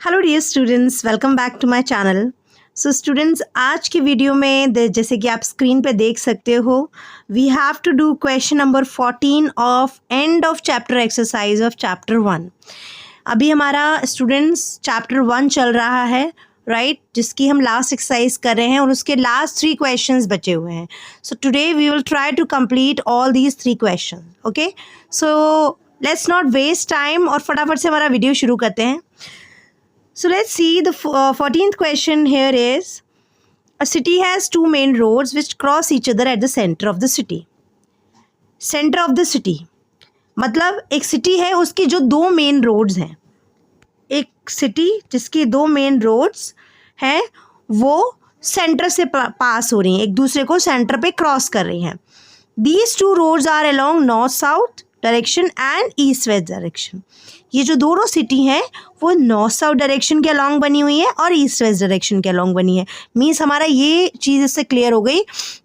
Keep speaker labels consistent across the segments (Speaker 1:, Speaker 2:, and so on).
Speaker 1: Hello dear students, welcome back to my channel. So students, आज की video में जैसे कि आप स्क्रीन पे देख सकते हो, we have to do question number 14 of end of chapter exercise of chapter 1। अभी हमारा स्टूडेंट्स चैप्टर 1 चल रहा है, राइट, जिसकी हम लास्ट एक्सरसाइज कर रहे हैं और उसके लास्ट 3 क्वेश्चंस बचे हुए हैं। So today we will try to complete all these 3 question. Okay, so let's not waste time और फटाफट से हमारा वीडियो शुरू करते हैं। So let's see the 14th question here is, a city has 2 main roads which cross each other at the center of the city. Center of the city मतलब एक city है, उसकी जो 2 मेन रोड्स हैं, एक सिटी जिसकी 2 main roads हैं वो सेंटर से पास हो रही हैं, एक दूसरे को सेंटर पे क्रॉस कर रही हैं। These 2 roads are along north south direction and east west direction. ये जो दोनों सिटी हैं वो नॉर्थ साउथ डायरेक्शन के अलॉन्ग बनी हुई है और ईस्ट वेस्ट डायरेक्शन के अलॉन्ग बनी है। मीन्स हमारा ये चीज़ इससे क्लियर हो गई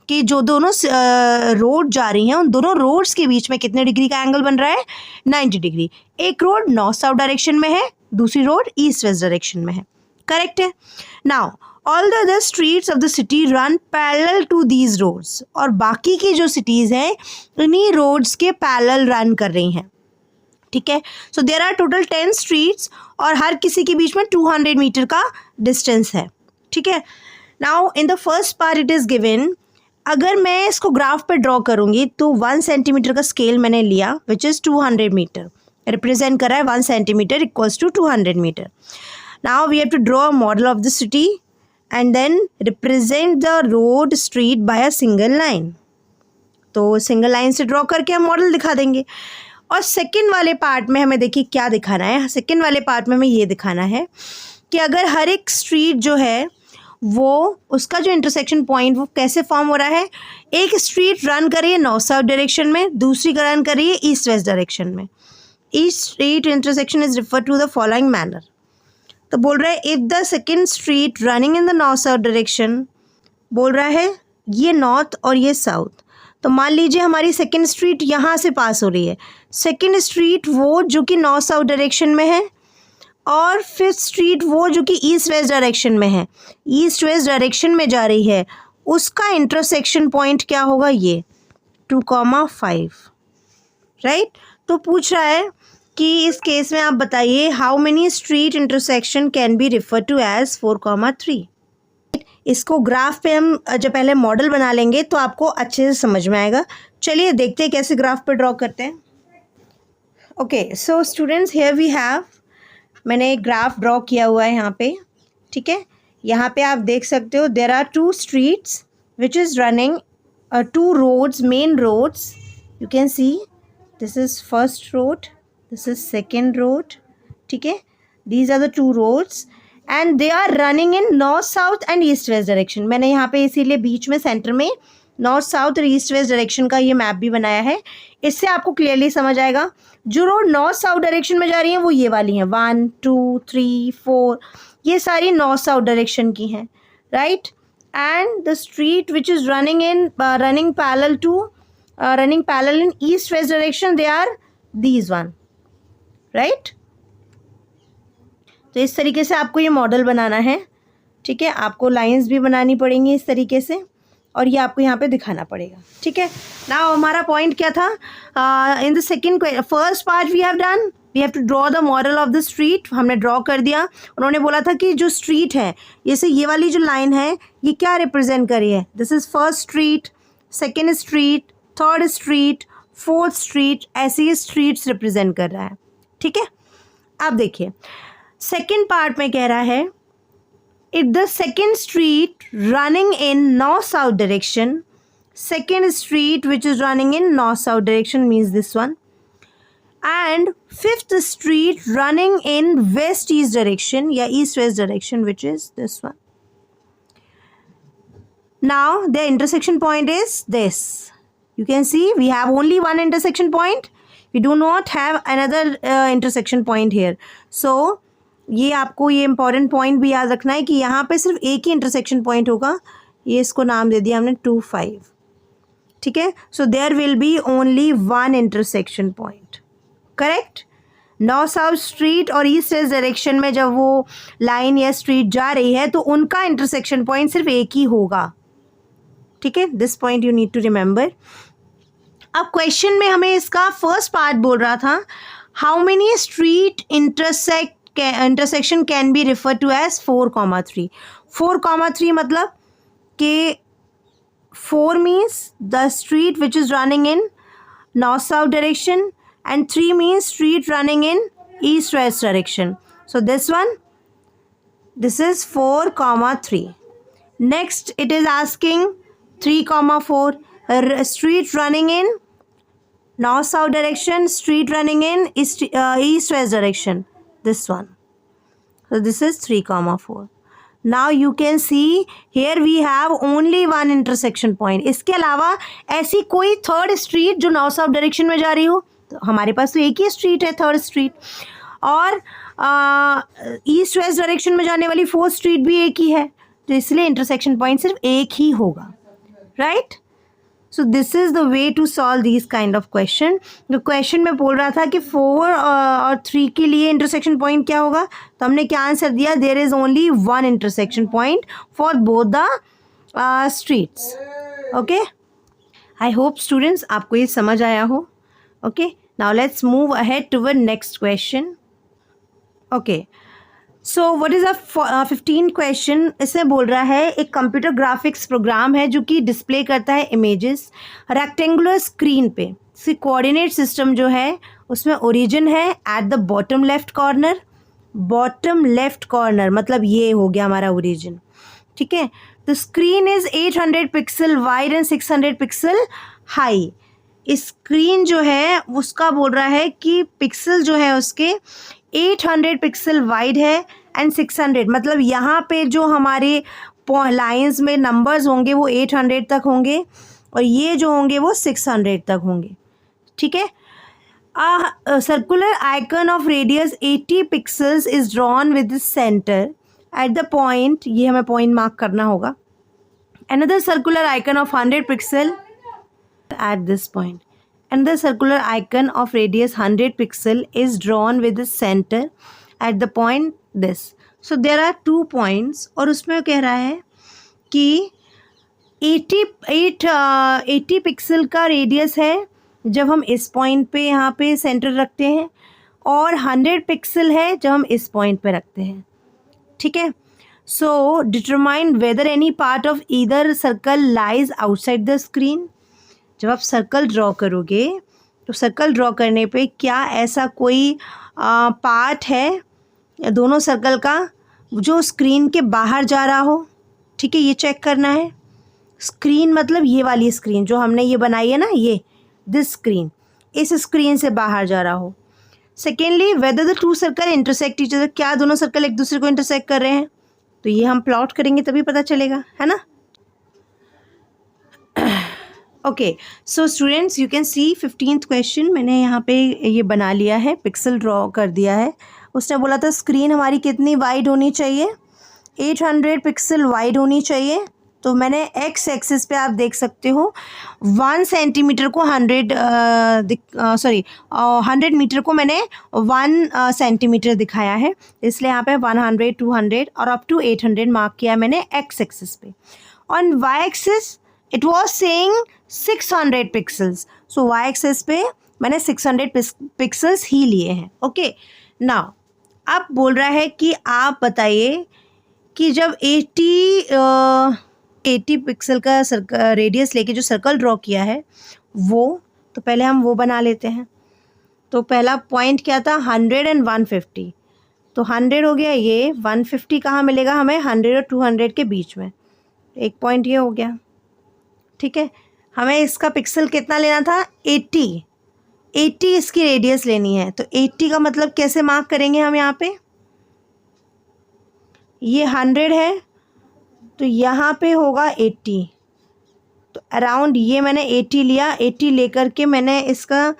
Speaker 1: कि जो दोनों रोड जा रही हैं उन दोनों रोड्स के बीच में कितने डिग्री का एंगल बन रहा है, 90 डिग्री। एक रोड नॉर्थ साउथ डायरेक्शन में है, दूसरी रोड ईस्ट वेस्ट डायरेक्शन में है। करेक्ट है। Now all the other streets of the city run parallel to these roads, और बाकी की जो सिटीज़ हैं इन्हीं रोड्स के पैरेलल रन कर रही हैं। ठीक है। So there are total 10 streets और हर किसी के बीच में 200 मीटर का डिस्टेंस है। ठीक है। Now in the first part it is given, अगर मैं इसको ग्राफ पे ड्रॉ करूँगी तो 1 सेंटीमीटर का स्केल मैंने लिया विच इज़ 200 मीटर, रिप्रेजेंट कर रहा है 1 centimetre equals to 200 metre. Now we have to draw a model of the city and then represent the road street by a single line। तो single line से draw करके हम model दिखा देंगे। और सेकंड वाले पार्ट में हमें देखिए क्या दिखाना है। सेकंड वाले पार्ट में हमें ये दिखाना है कि अगर हर एक स्ट्रीट जो है वो उसका जो इंटरसेक्शन पॉइंट वो कैसे फॉर्म हो रहा है। एक स्ट्रीट रन कर रही है नॉर्थ साउथ डायरेक्शन में, दूसरी का रन कर रही है ईस्ट वेस्ट डायरेक्शन में। Each street intersection is refer to the following manner. तो बोल रहा है if the second street running in the north south direction, बोल रहा है ये नॉर्थ और ये साउथ। तो मान लीजिए हमारी सेकेंड स्ट्रीट यहाँ से पास हो रही है। सेकेंड स्ट्रीट वो जो कि नॉर्थ साउथ डायरेक्शन में है और फिफ्थ स्ट्रीट वो जो कि ईस्ट वेस्ट डायरेक्शन में है, ईस्ट वेस्ट डायरेक्शन में जा रही है, उसका इंटरसेक्शन पॉइंट क्या होगा, ये 2,5। राइट। तो पूछ रहा है कि इस केस में आप बताइए how many street intersection can be refer to as 4,3। इसको ग्राफ पे हम जब पहले मॉडल बना लेंगे तो आपको अच्छे से समझ में आएगा। चलिए देखते हैं कैसे ग्राफ पे ड्रॉ करते हैं। Okay, so students here we have, मैंने एक ग्राफ ड्रॉ किया हुआ है यहाँ पे। ठीक है। यहाँ पे आप देख सकते हो there are 2 streets which is running, 2 roads, main roads. You can see this is first road, this is second road। ठीक है। these are the 2 roads and they are running in north south and east west direction। मैंने यहाँ पे इसीलिए बीच में centre में north south और east west direction का ये मैप भी बनाया है। इससे आपको क्लियरली समझ आएगा जो रोड नॉर्थ साउथ डायरेक्शन में जा रही हैं वो ये वाली हैं, 1 2 3 4, ये सारी नॉर्थ साउथ डायरेक्शन की हैं। Right. And the street which is running parallel in east west direction, they are these one. Right. तो इस तरीके से आपको ये मॉडल बनाना है। ठीक है। आपको लाइंस भी बनानी पड़ेंगी इस तरीके से और ये आपको यहाँ पे दिखाना पड़ेगा। ठीक है। नाउ हमारा पॉइंट क्या था, in the second first part we have done, we have to draw the model of the street. हमने ड्रॉ कर दिया। उन्होंने बोला था कि जो स्ट्रीट है, जैसे ये वाली जो लाइन है ये क्या रिप्रेजेंट कर रही है, this is first street, second street, third street, fourth street, ऐसे ही स्ट्रीट्स रिप्रेजेंट कर रहा है। ठीक है। अब देखिए सेकेंड पार्ट में कह रहा है if the second street running in north south direction, second street which is running in north south direction means this one, and fifth street running in west east direction या east west direction which is this one. Now the intersection point is this. You can see we have only one intersection point. We do not have another intersection point here. So ये आपको ये important point भी याद रखना है कि यहाँ पे सिर्फ एक ही intersection point होगा। ये इसको नाम दे दिया हमने 2 5। ठीक है। So there will be only one intersection point. Correct? North south street और ईस्ट वेस्ट डायरेक्शन में जब वो लाइन या स्ट्रीट जा रही है तो उनका इंटरसेक्शन पॉइंट सिर्फ एक ही होगा, ठीक है। This point you need to remember. अब क्वेश्चन में हमें इसका फर्स्ट पार्ट बोल रहा था, how many street intersection can be refer to as 4,3। 4,3 मतलब कि 4 means the street which is running in north south direction and 3 means street running in east west direction. So this one, this is 4,3. Next it is asking 3,4, street running in north south direction, street running in east west direction, this one. So this is 3,4. Now you can see here we have only one intersection point. इसके अलावा ऐसी कोई third street जो north south direction में जा रही हो, तो हमारे पास तो एक ही स्ट्रीट है, थर्ड स्ट्रीट, और ईस्ट वेस्ट डायरेक्शन में जाने वाली फोर्थ स्ट्रीट भी एक ही है, तो इसलिए इंटरसेक्शन पॉइंट सिर्फ एक ही होगा, right. So this is the way to solve this kind of question. तो क्वेश्चन में बोल रहा था कि 4 और 3 के लिए इंटरसेक्शन पॉइंट क्या होगा, तो हमने क्या आंसर दिया, there is only one intersection point for both the streets. Okay, I hope students आपको ये समझ आया हो। Okay, now let's move ahead toward next question. Okay, so what is a 15 question. इसमें बोल रहा है एक कंप्यूटर ग्राफिक्स प्रोग्राम है जो कि डिस्प्ले करता है इमेजेस रेक्टेंगुलर स्क्रीन पे। इसकी कोऑर्डिनेट सिस्टम जो है उसमें ओरिजिन है at the bottom left corner. Bottom left corner मतलब ये हो गया हमारा ओरिजिन, ठीक है। The screen is 800 pixel wide and 600 pixel high. Screen जो है उसका बोल रहा है कि पिक्सल जो है उसके 800 पिक्सल वाइड है एंड 600, मतलब यहाँ पे जो हमारे लाइंस में नंबर्स होंगे वो 800 तक होंगे और ये जो होंगे वो 600 तक होंगे, ठीक है। Circular icon of radius 80 pixels is drawn with the centre at the point, ये हमें पॉइंट मार्क करना होगा। Another circular icon of 100 pixel at this point. Another circular icon of radius 100 pixel is drawn with the center at the point this. So there are 2 points और उसमें कह रहा है कि 80 पिक्सल का रेडियस है जब हम इस पॉइंट पे यहाँ पे सेंटर रखते हैं, और 100 पिक्सल है जब हम इस पॉइंट पे रखते हैं, ठीक है। So determine whether any part of either circle lies outside the screen. जब आप सर्कल ड्रॉ करोगे तो सर्कल ड्रॉ करने पे क्या ऐसा कोई पार्ट है दोनों सर्कल का जो स्क्रीन के बाहर जा रहा हो, ठीक है, ये चेक करना है। स्क्रीन मतलब ये वाली स्क्रीन जो हमने ये बनाई है ना, ये दिस स्क्रीन, इस स्क्रीन से बाहर जा रहा हो। Secondly whether the 2 circle intersect each other, क्या दोनों सर्कल एक दूसरे को इंटरसेक्ट कर रहे हैं, तो ये हम प्लॉट करेंगे तभी पता चलेगा, है ना। Okay, so students you can C 15th question मैंने यहाँ पे ये बना लिया है, पिक्सल ड्रॉ कर दिया है। उसने बोला था स्क्रीन हमारी कितनी वाइड होनी चाहिए, 800 पिक्सल वाइड होनी चाहिए। तो मैंने एक्स एक्सिस पे आप देख सकते हो 1 सेंटीमीटर को 100 मीटर को मैंने 1 सेंटीमीटर दिखाया है, इसलिए यहाँ पे 100, 200 और अप टू 800 मार्क किया मैंने एक्स एक्सिस पे। On Y axis it was saying 600 pixels, so Y axis पे मैंने 600 पिक्सल्स ही लिए हैं। ओके, नाउ अब बोल रहा है कि आप बताइए कि जब 80 पिक्सल का रेडियस लेके जो सर्कल ड्रॉ किया है वो, तो पहले हम वो बना लेते हैं। तो पहला पॉइंट क्या था, 100 एंड 150, तो 100 हो गया ये, 150 कहाँ मिलेगा हमें, 100 और 200 के बीच में, एक पॉइंट ये हो गया, ठीक है। हमें इसका पिक्सल कितना लेना था, 80 इसकी रेडियस लेनी है, तो 80 का मतलब कैसे मार्क करेंगे हम यहाँ पे, ये 100 है तो यहाँ पे होगा 80, तो अराउंड ये मैंने 80 लिया, 80 लेकर के मैंने इसका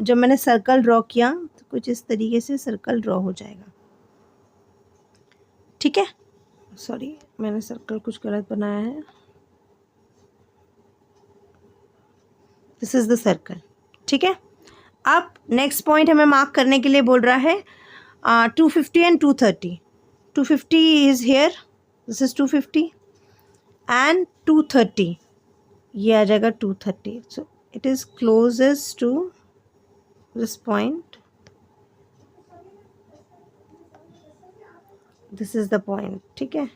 Speaker 1: जब मैंने सर्कल ड्रॉ किया तो कुछ इस तरीके से सर्कल ड्रॉ हो जाएगा, ठीक है। सॉरी मैंने सर्कल कुछ गलत बनाया है, दिस इज़ द सर्कल, ठीक है। अब नेक्स्ट पॉइंट हमें मार्क करने के लिए बोल रहा है 250 and 230. 250 is here, this is 250 and 230, ये आ जाएगा 230. So it is closest to this point, this is the point. ठीक है,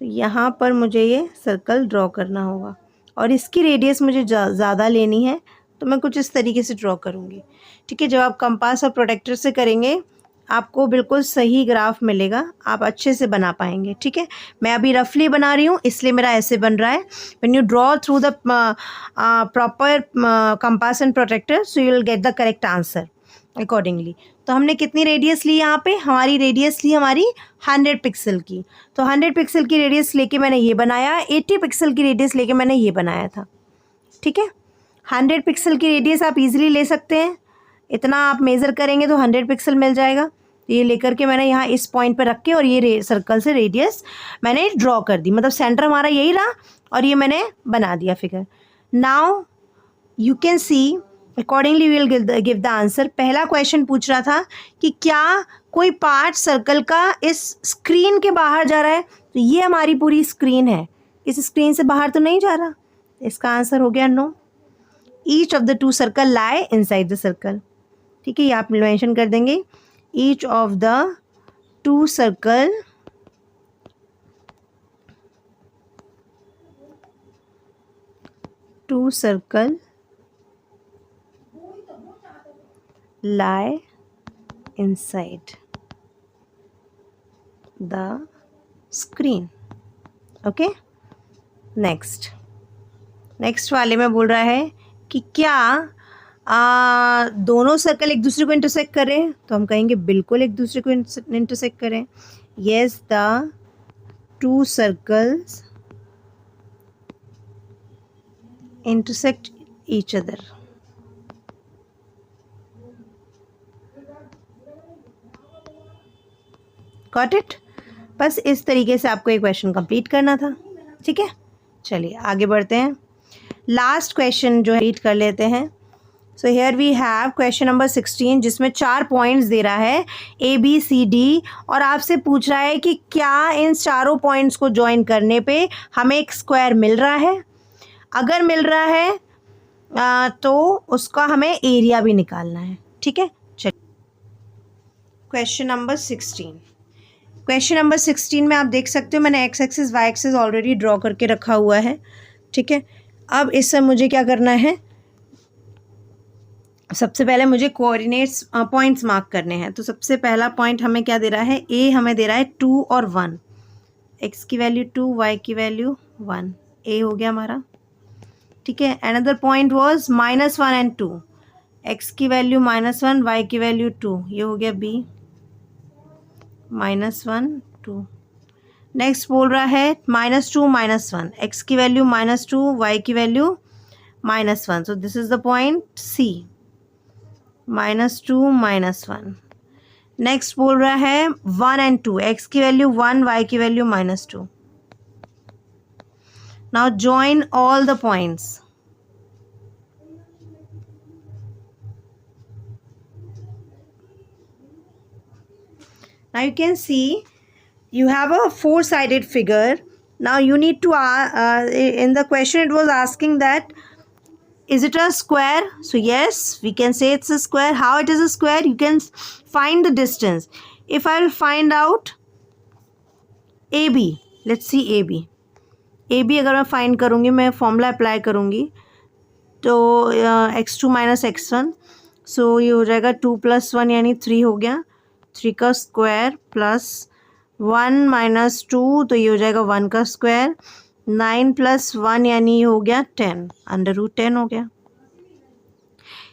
Speaker 1: तो यहाँ पर मुझे ये सर्कल ड्रॉ करना होगा और इसकी रेडियस मुझे ज़्यादा लेनी है, तो मैं कुछ इस तरीके से ड्रॉ करूँगी. ठीक है, जब आप कंपास और प्रोटेक्टर से करेंगे आपको बिल्कुल सही ग्राफ मिलेगा, आप अच्छे से बना पाएंगे. ठीक है, मैं अभी रफली बना रही हूँ इसलिए मेरा ऐसे बन रहा है. When you draw through the proper compass and protractor, so you will get the correct answer accordingly. तो हमने कितनी रेडियस ली यहाँ पे, हमारी रेडियस ली हमारी 100 पिक्सल की. तो 100 पिक्सल की रेडियस लेके मैंने ये बनाया, 80 पिक्सल की रेडियस लेके मैंने ये बनाया था. ठीक है, 100 पिक्सल की रेडियस आप इजीली ले सकते हैं, इतना आप मेज़र करेंगे तो 100 पिक्सल मिल जाएगा. ये लेकर के मैंने यहाँ इस पॉइंट पे रख के और ये सर्कल से रेडियस मैंने ड्रॉ कर दी, मतलब सेंटर हमारा यही रहा और ये मैंने बना दिया figure. Now you can see accordingly we will give the answer. पहला क्वेश्चन पूछ रहा था कि क्या कोई पार्ट सर्कल का इस स्क्रीन के बाहर जा रहा है, तो ये हमारी पूरी स्क्रीन है, इस स्क्रीन से बाहर तो नहीं जा रहा. इसका आंसर हो गया no. Each of the two circle lie inside the circle. ठीक है, ये आप मेंशन कर देंगे. Each of the two circle lie inside the screen. Okay, next वाले में बोल रहा है कि क्या दोनों सर्कल एक दूसरे को इंटरसेक्ट करें, तो हम कहेंगे बिल्कुल एक दूसरे को इंटरसेक्ट करें. Yes, the two circles intersect each other. Got it. बस इस तरीके से आपको एक क्वेश्चन कंप्लीट करना था. ठीक है, चलिए आगे बढ़ते हैं. लास्ट क्वेश्चन जो है रीड कर लेते हैं. So here we have question number 16, जिसमें 4 पॉइंट्स दे रहा है ABCD और आपसे पूछ रहा है कि क्या इन चारों पॉइंट्स को ज्वाइन करने पे हमें एक स्क्वायर मिल रहा है. अगर मिल रहा है तो उसका हमें एरिया भी निकालना है. ठीक है, चलिए क्वेश्चन नंबर 16. क्वेश्चन नंबर 16 में आप देख सकते हो मैंने X axis Y axis already draw करके रखा हुआ है. ठीक है, अब इससे मुझे क्या करना है, सबसे पहले मुझे कोऑर्डिनेट्स पॉइंट्स मार्क करने हैं. तो सबसे पहला पॉइंट हमें क्या दे रहा है, ए हमें दे रहा है 2 और 1. एक्स की वैल्यू 2, वाई की वैल्यू 1. ए हो गया हमारा. ठीक है, another point was -1 and 2. X की वैल्यू -1, वाई की वैल्यू 2, ये हो गया बी. -1 2. नेक्स्ट बोल रहा है -2 -1. एक्स की वैल्यू -2, वाई की value -1. So this is the point C. -2 -1. Next बोल रहा है 1 एंड 2. एक्स की वैल्यू 1, वाई की value -2. Now join all the points. Now you can see you have a four-sided figure. Now you need to in the question it was asking that is it a square? So yes, we can say it's a square. How it is a square? You can find the distance. If I will find out AB, let's see AB. AB अगर मैं find करूँगी, मैं formula apply करूँगी, तो x2 minus x1, सो ये हो जाएगा 2 + 1 यानी 3 हो गया. 3 का स्क्वायर प्लस 1 - 2, तो ये हो जाएगा 1 का स्क्वायर. 9 + 1 यानी ये हो गया 10, √10 हो गया.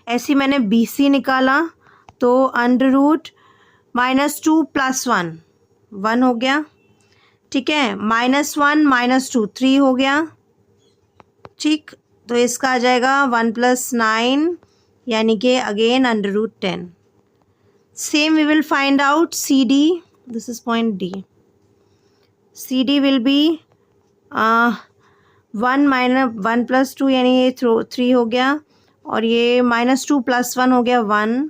Speaker 1: ऐसे मैंने BC निकाला तो √-2 + 1 1 हो गया. ठीक है, -1 - 2 3 हो गया. ठीक, तो इसका आ जाएगा 1 + 9 यानी कि again √10. Same we will find out CD. This is point D. CD will be 1 + 2 यानी ये 3 हो गया. और ये -2 + 1 हो गया 1,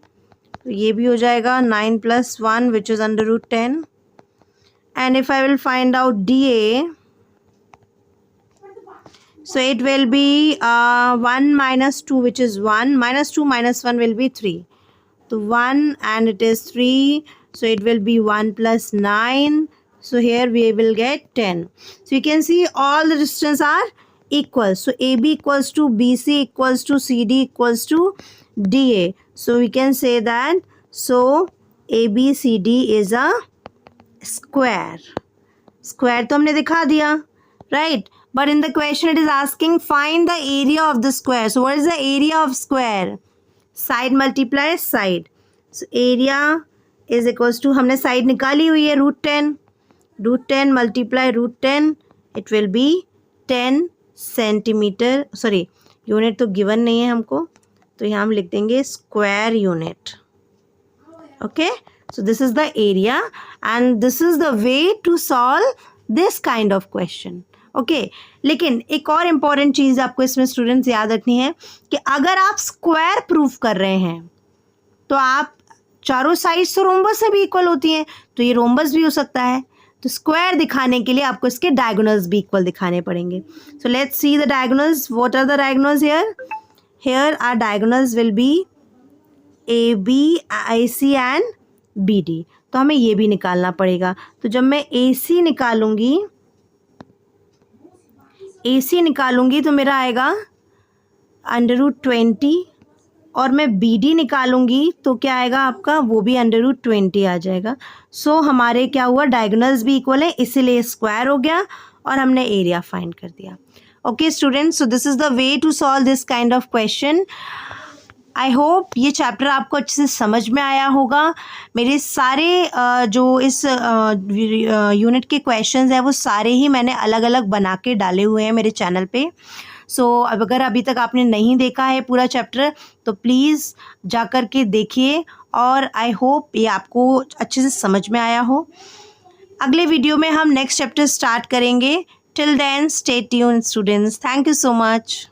Speaker 1: तो ये भी हो जाएगा 9 + 1 which is √10. And if I will find out dA, so it will be 1 - 2 which is 1, -2 - 1 will be 3. So 1 and it is 3, so it will be 1 + 9. So here we will get 10. So you can see all the distance are equal. So AB equals to BC equals to CD equals to DA. So we can say that so ABCD is a square. Square तो हमने दिखा दिया, right? But in the question it is asking find the area of the square. So what is the area of square? Side multiply side. So area is equals to, हमने side निकाली हुई है √10. √10 multiply √10, it will be 10 centimetre. Sorry, unit तो given नहीं है हमको, तो यहाँ हम लिख देंगे square unit. Okay, so this is the area and this is the way to solve this kind of question. Okay, लेकिन एक और इम्पॉर्टेंट चीज़ आपको इसमें स्टूडेंट्स याद रखनी है कि अगर आप स्क्वायर प्रूफ कर रहे हैं तो आप चारों साइड्स तो रोम्बस से भी इक्वल होती हैं, तो ये रोम्बस भी हो सकता है. तो स्क्वायर दिखाने के लिए आपको इसके डायगोनल्स भी इक्वल दिखाने पड़ेंगे. So let's see the diagonals. What are the diagonals here? Here are diagonals will be AB, AC and BD. तो हमें ये भी निकालना पड़ेगा. तो जब मैं AC निकालूंगी तो मेरा आएगा √20 और मैं BD निकालूंगी तो क्या आएगा आपका, वो भी √20 आ जाएगा. सो हमारे क्या हुआ, डायगोनल्स भी इक्वल है, इसीलिए स्क्वायर हो गया और हमने एरिया फाइंड कर दिया. Okay students, so this is the way to solve this kind of question. I hope ये चैप्टर आपको अच्छे से समझ में आया होगा. मेरे सारे जो इस यूनिट के क्वेश्चंस हैं वो सारे ही मैंने अलग अलग बना के डाले हुए हैं मेरे चैनल पे. सो अब अगर अभी तक आपने नहीं देखा है पूरा चैप्टर तो प्लीज़ जा कर के देखिए और आई होप ये आपको अच्छे से समझ में आया हो. अगले वीडियो में हम नेक्स्ट चैप्टर स्टार्ट करेंगे. Till then stay tuned students. Thank you so much.